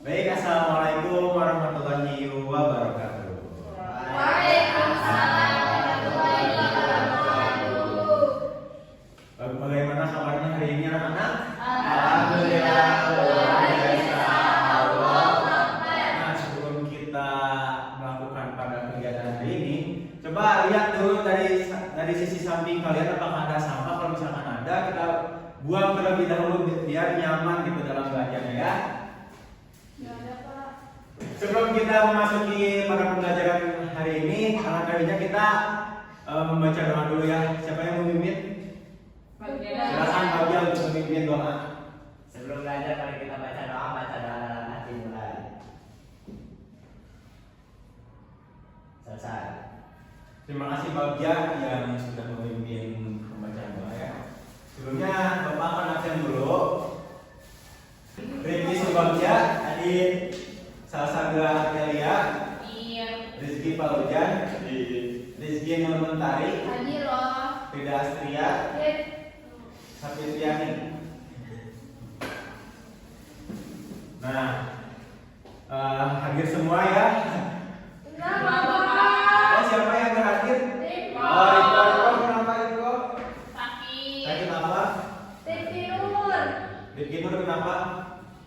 Baik, assalamualaikum warahmatullahi wabarakatuh. Waalaikumsalam warahmatullahi wabarakatuh. Bagaimana kabarnya hari ini anak-anak? Alhamdulillah luar biasa. Allahu Akbar. Nah, sebelum kita melakukan pada kegiatan hari ini, coba lihat dulu dari sisi samping kalian apakah ada sampah. Kalau misalkan ada, kita buang terlebih dahulu biar nyaman gitu dalam belajarnya ya. Nggak ada, Pak. Sebelum kita memasuki pada pembelajaran hari ini, alangkah baiknya kita membaca doa dulu ya. Siapa yang memimpin? Silakan Bagja untuk memimpin doa. Sebelum belajar, mari kita baca doa dalam hati mulai. Selesai. Terima kasih Bagja yang sudah memimpin pembacaan doa ya. Sebelumnya Bapak akan absen dulu. Rizky Subagja, Adit Salsabila Delia, Iya. Rizky Falujan, Rizky Nur Mentari, Hadir loh. Rida Astria, Safitriani. Nah, hadir semua ya. Kenapa, Pak? Oh, siapa yang nggak hadir? Riko. Oh, Riko. Kenapa Riko? Sakit. Sakit apa? Rifki Nur. Rifki Nur kenapa?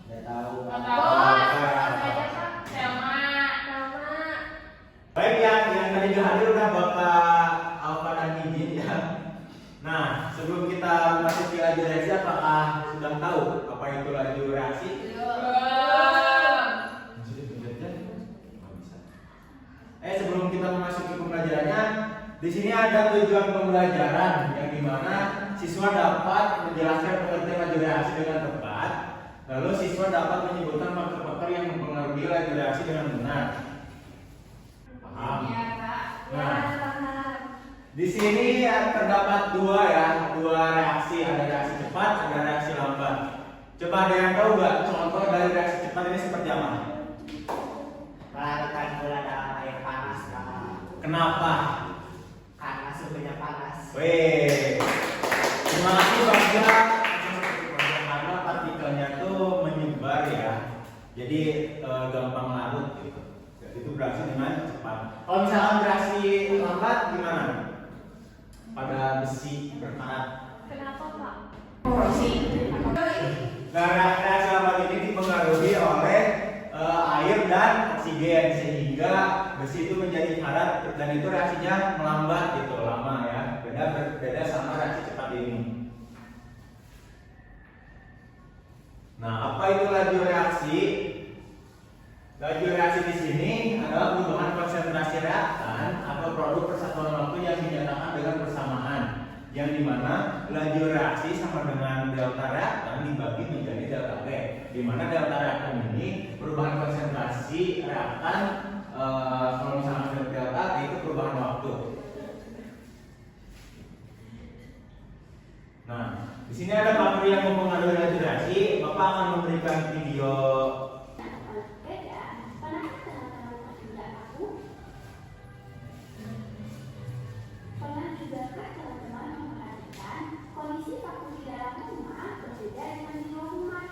Tidak tahu. Nggak tahu. Langsung aja, Pak. Sama. Baik ya, yang tadi nggak hadir udah Bapak Alfa dan Izin ya. Nah, sebelum kita memasuki laju reaksi, apakah sudah tahu apa itu laju reaksi? Sebelum kita memasuki pembelajarannya, di sini ada tujuan pembelajaran yang dimana siswa dapat menjelaskan pengertian laju reaksi dengan tepat. Lalu siswa dapat menyebutkan faktor-faktor yang mempengaruhi laju reaksi dengan benar. Paham? Iya, Pak. Nah, di sini terdapat dua reaksi, ada reaksi cepat, ada reaksi lambat. Coba ada yang tahu nggak contoh dari reaksi cepat ini seperti apa? Melarutkan gula dalam air panas, Pak. Kenapa? Karena suhunya panas. Weh, terima kasih Bagja. Karena partikelnya tuh menyebar ya, jadi gampang larut gitu. Itu bereaksi dengan cepat. Kalau misalkan bereaksi lambat gimana? Pada besi berkarat. Kenapa, Pak? Korupsi. Nah, reaksi lambat ini dipengaruhi oleh air dan oksigen sehingga besi itu menjadi karat dan itu reaksinya melambat gitu, lama ya. Beda sama reaksi cepat ini. Nah, apa itu laju reaksi? Laju reaksi di sini adalah perubahan konsentrasi reaktan atau produk persatuan waktu yang dinyatakan dengan bersamaan, yang dimana laju reaksi sama dengan delta reaktan dibagi menjadi delta T, dimana delta reaktan ini perubahan konsentrasi reaktan, kalau misalnya delta T itu perubahan waktu. Nah, di sini ada faktor yang mempengaruhi laju reaksi. Bapak akan memberikan video. Pernah jugakah teman-teman memperhatikan kondisi paku di dalam rumah berbeda dengan di luar rumah?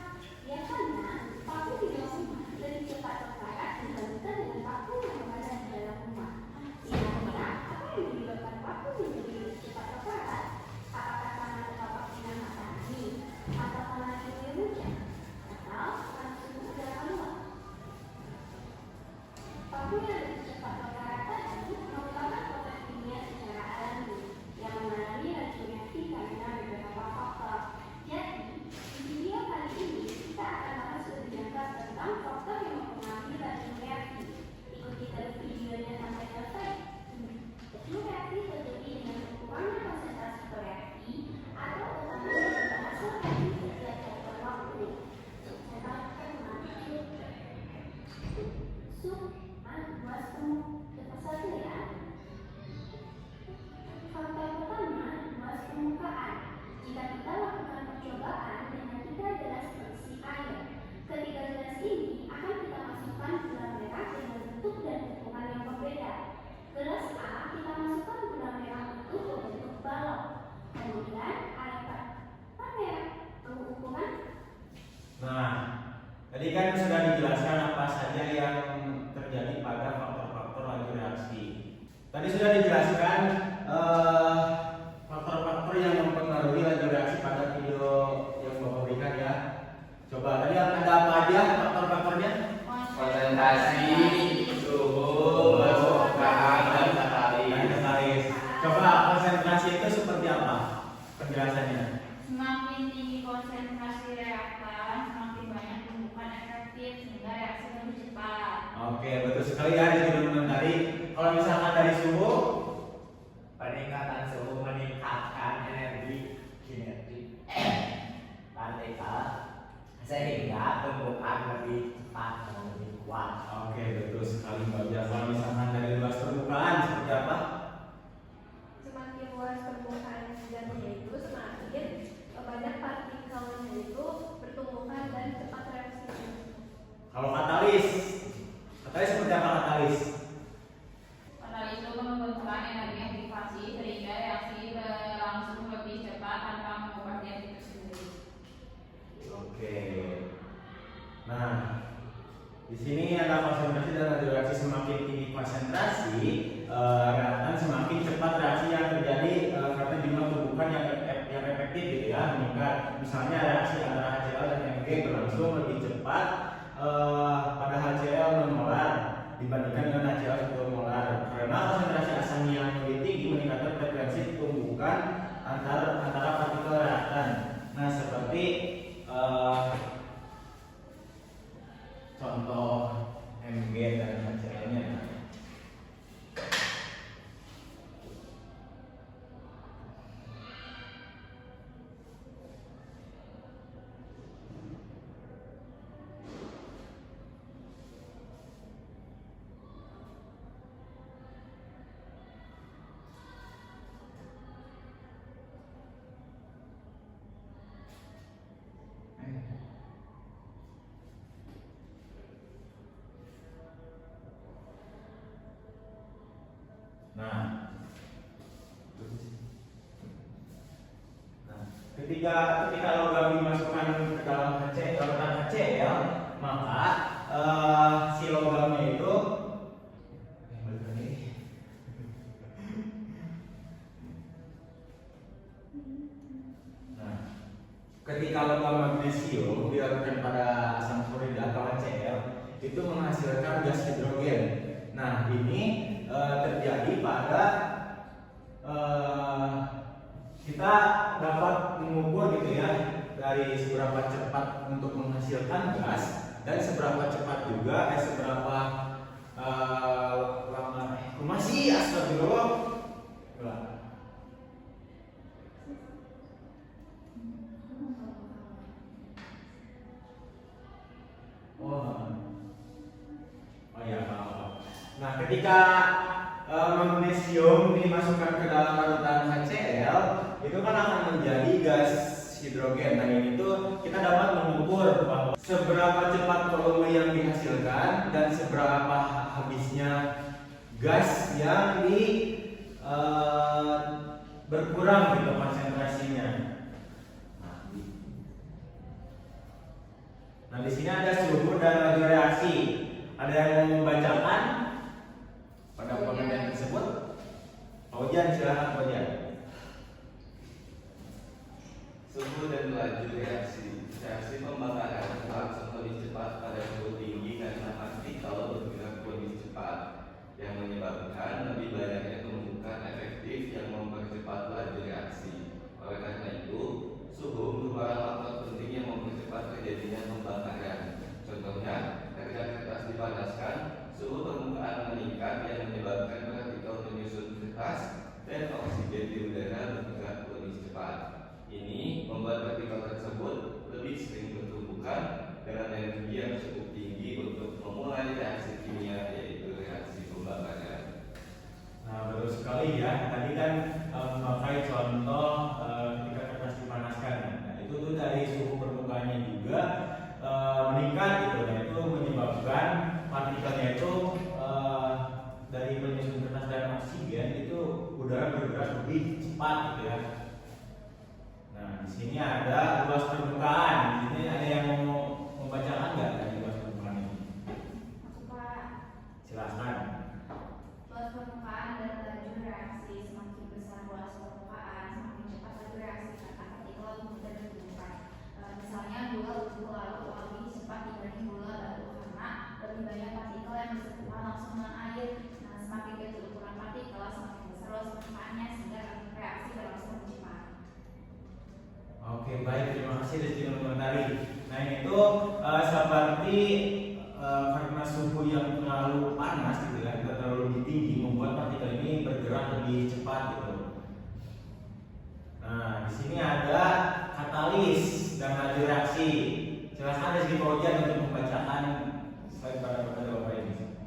Biasanya, paku di dalam rumah lebih cepat terkarat dibandingkan dengan paku yang berada di dalam rumah. Kira-kira apa yang menyebabkan paku menjadi lebih cepat terkarat? Apakah karena terpapar sinar matahari, atau karena turunnya hujan, atau karena suhu udara luar? Paku yang lebih cepat terkarat tadi merupakan proses kimia secara alami yang mengalami laju reaksi karena beberapa faktor. Tadi kan sudah dijelaskan apa saja yang terjadi pada faktor-faktor laju reaksi. Tadi sudah dijelaskan faktor-faktor yang mempengaruhi laju reaksi pada video yang Bapak berikan ya. Coba tadi ada apa aja faktor-faktornya? Konsentrasi, suhu, permukaan, dan katalis. Coba konsentrasi itu seperti apa penjelasannya? Semakin tinggi konsentrasi reaktan, semakin banyak tumbukan efektif sehingga reaksi lebih cepat. Oke, betul sekali ya di teman-teman tadi. Kalau misalkan dari suhu, Peningkatan suhu meningkatkan energi kinetik partikel sehingga tumbukan lebih cepat dan lebih kuat. oke betul sekali Mbak Tia. Kalau misalkan dari luas permukaan seperti apa? Semakin luas permukaan zat-nya itu semakin banyak partikelnya itu bertumbukan dan cepat reaksinya. Kalau katalis seperti apa katalis? Katalis itu membentukkan energi aktivasi sehingga reaksi berlangsung lebih cepat tanpa mengubah zat itu sendiri. Oke. Nah, di sini ada konsentrasi dan laju reaksi. Semakin tinggi konsentrasi, reaktan semakin cepat reaksi yang terjadi karena jumlah tumbukan yang efektif gitu ya meningkat. Misalnya reaksi antara HCl dan Mg berlangsung lebih cepat pada HCl 0 molar dibandingkan dengan HCl 10 molar karena konsentrasi asamnya yang lebih tinggi meningkatkan frekuensi tumbukan antara partikel reaktan. Nah, seperti contoh Mg dan HCl-nya. Ketika logam dimasukkan ke dalam HCl, maka si logamnya itu ketika logam magnesium dilarutkan pada asam klorida atau HCl itu menghasilkan gas hidrogen. Nah, ini terjadi pada kita dapat mengukur gitu ya dari seberapa cepat untuk menghasilkan gas dan seberapa cepat juga seberapa lama masih astagfirullah. Nah, ketika magnesium dimasukkan ke dalam larutan HCl, itu kan akan menjadi gas hidrogen. Nah, ini tuh kita dapat mengukur bahwa seberapa cepat volume yang dihasilkan dan seberapa habisnya gas yang berkurang gitu konsentrasinya. Nah, di sini ada suhu dan laju reaksi. Ada yang mau membacakan pada pengertian tersebut? Pak Ujan, silakan Pak Ujan. Suhu dan laju reaksi. Reaksi pembakaran berlangsung lebih cepat pada suhu tinggi karena partikel bergerak lebih cepat, yang menyebabkan lebih banyaknya tumbukan efektif yang mempercepat laju reaksi. Oleh karena itu, suhu merupakan faktor penting yang mempercepat terjadinya pembakaran. Contohnya, ketika kertas dipanaskan, suhu permukaan meningkat yang menyebabkan partikel menyusun kertas dan oksigen di udara bergerak lebih cepat. Ini membuat partikel tersebut lebih sering bertumbukan dengan energi yang cukup tinggi untuk memulai reaksi kimia, yaitu reaksi pembakaran. Nah, betul sekali ya. Tadi kan memakai contoh ketika kertas dipanaskan. Nah, itu tuh dari suhu permukaannya juga meningkat gitu. Dan itu menyebabkan partikelnya itu dari penyusun kertas dan oksigen itu udara bergerak lebih cepat gitu ya. Nah, di sini ada luas permukaan. Di sini ada yang mau membacakan nggak tadi? masih ada sedikit mengomentari. Nah itu seperti karena suhu yang terlalu panas gitu kan, terlalu lebih tinggi membuat partikel ini bergerak lebih cepat gitu. Nah di sini ada katalis dan laju reaksi. Silakan Rizky Fauzan untuk membacakan slide pada Bapak ini.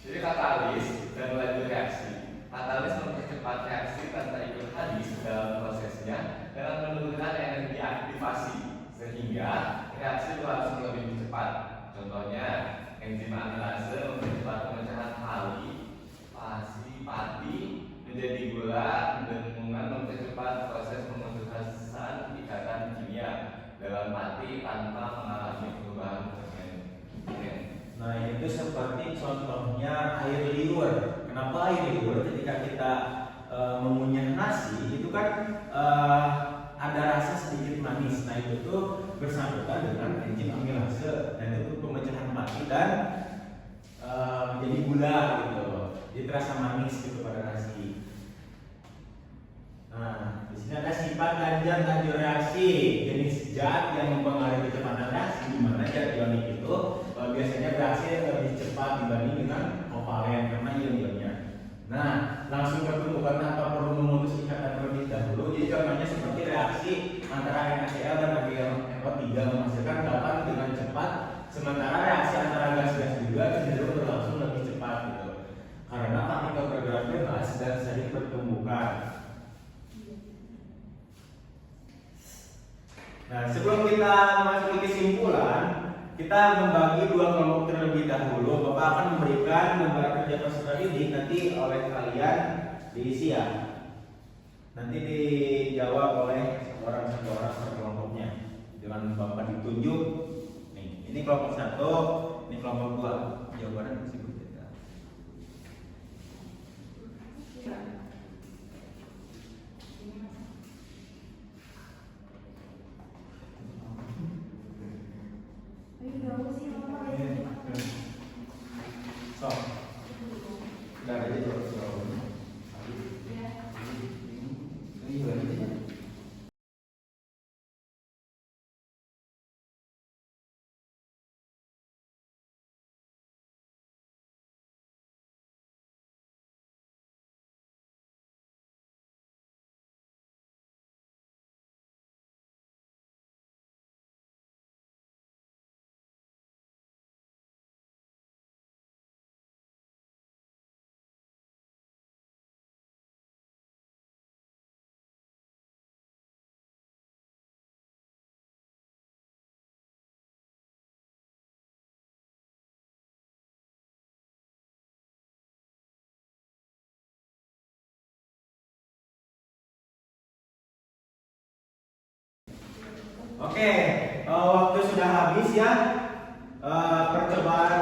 Jadi katalis dan laju reaksi. Katalis mempercepat reaksi tanpa ikut habis dalam prosesnya dengan menurunkan energi aktivasi sehingga reaksi berlangsung lebih cepat. Contohnya, enzim amilase mempercepat pemecahan pati menjadi gula dengan mempercepat proses pemutusan ikatan kimia dalam pati tanpa mengalami perubahan hormoner. Nah itu seperti contohnya air liur. Kenapa air liur? Ketika kita mengunyah nasi itu kan ada rasa sedikit manis. Nah itu tuh bersangkutan dengan enzim amilase dan itu pemecahan pati dan menjadi gula gitu. Jadi terasa manis gitu pada nasi. Nah di sini ada sifat ganjar laju reaksi, jenis zat yang mempengaruhi kecepatan reaksi, di mana zat ionik itu biasanya bereaksi lebih cepat dibanding dengan kovalen karena ion-ionnya. Nah, langsung ketemukan tanpa perlu memutus ikatan terlebih dahulu. Jadi contohnya seperti reaksi antara NaCl dan NO3 menghasilkan endapan dengan cepat, sementara reaksi antara gas-gas juga cenderung berlangsung lebih cepat gitu. Karena partikel bergerak bebas dan sering bertumbukan. Nah, sebelum kita memasuki kesimpulan, kita membagi dua kelompok terlebih dahulu. Bapak akan memberikan gambar kerja peserta didik nanti oleh kalian diisi ya. Nanti dijawab oleh satu orang per kelompoknya. Dengan Bapak ditunjuk. Nih, ini kelompok 1, ini kelompok 2. Jawabannya masih berbeda. So, sudah ada jawabannya. Ini gimana sih? Oke, waktu sudah habis ya. Percobaan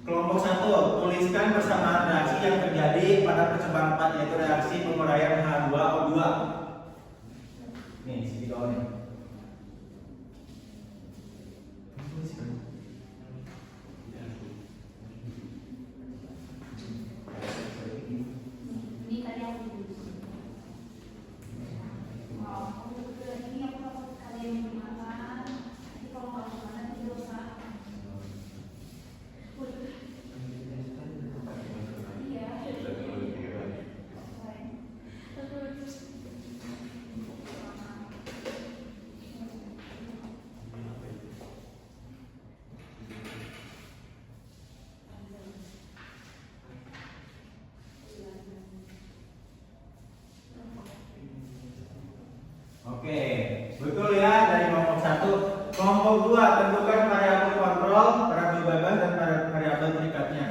kelompok 1, tuliskan persamaan reaksi yang terjadi pada percobaan 4, yaitu reaksi penguraian H2O2. Nih, sini kawannya. Ini tadi aku tulis. Wow, ini aku kalian yang makan. Nanti kalau nggak makan nanti dosa. Iya. Oke, betul ya dari kelompok 1. Kelompok 2, tentukan variabel kontrol, variabel bebas dan variabel perikatnya.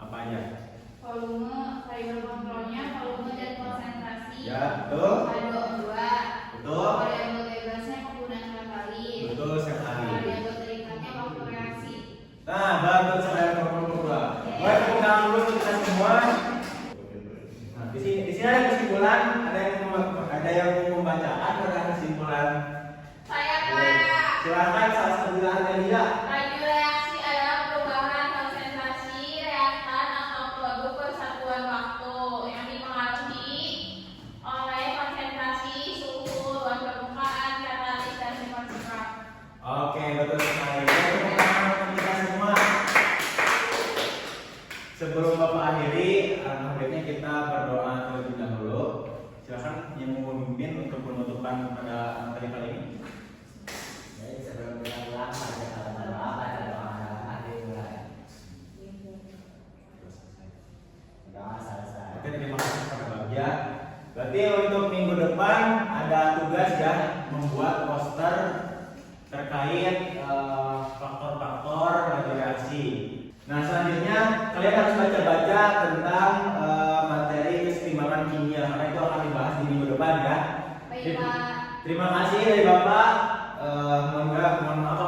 Apa aja? Volume, variabel kontrolnya, volume dan konsentrasi. Ya, betul. H2O2. Betul. Variabel bebasnya penggunaan katalis. Betul sekali. Variabel perikatnya waktu reaksi. Nah, bagus saya kelompok 2. Baik, tepuk tangan dulu untuk kita semua. Nah, di sini ada kesimpulan, ada yang mau membacakan ada kesimpulan. Saya Kak. Silakan salah satu Ardelia. Laju reaksi adalah perubahan konsentrasi reaktan atau produk persatuan waktu yang dipengaruhi oleh konsentrasi, suhu, ruang permukaan, katalis izinin untuk penutupan pada materi kali ini. Jadi sebelum kita pulang baca doa dimulai. Doa selesai. Oke, terima kasih kepada Bagja. Berarti untuk minggu depan ada tugas ya, membuat poster terkait faktor-faktor laju reaksi. Nah, selanjutnya kalian harus baca-baca tentang materi kesetimbangan kimia karena itu akan dibahas di minggu depan ya. Baik, Pak. Terima kasih dari Bapak. Mohon maaf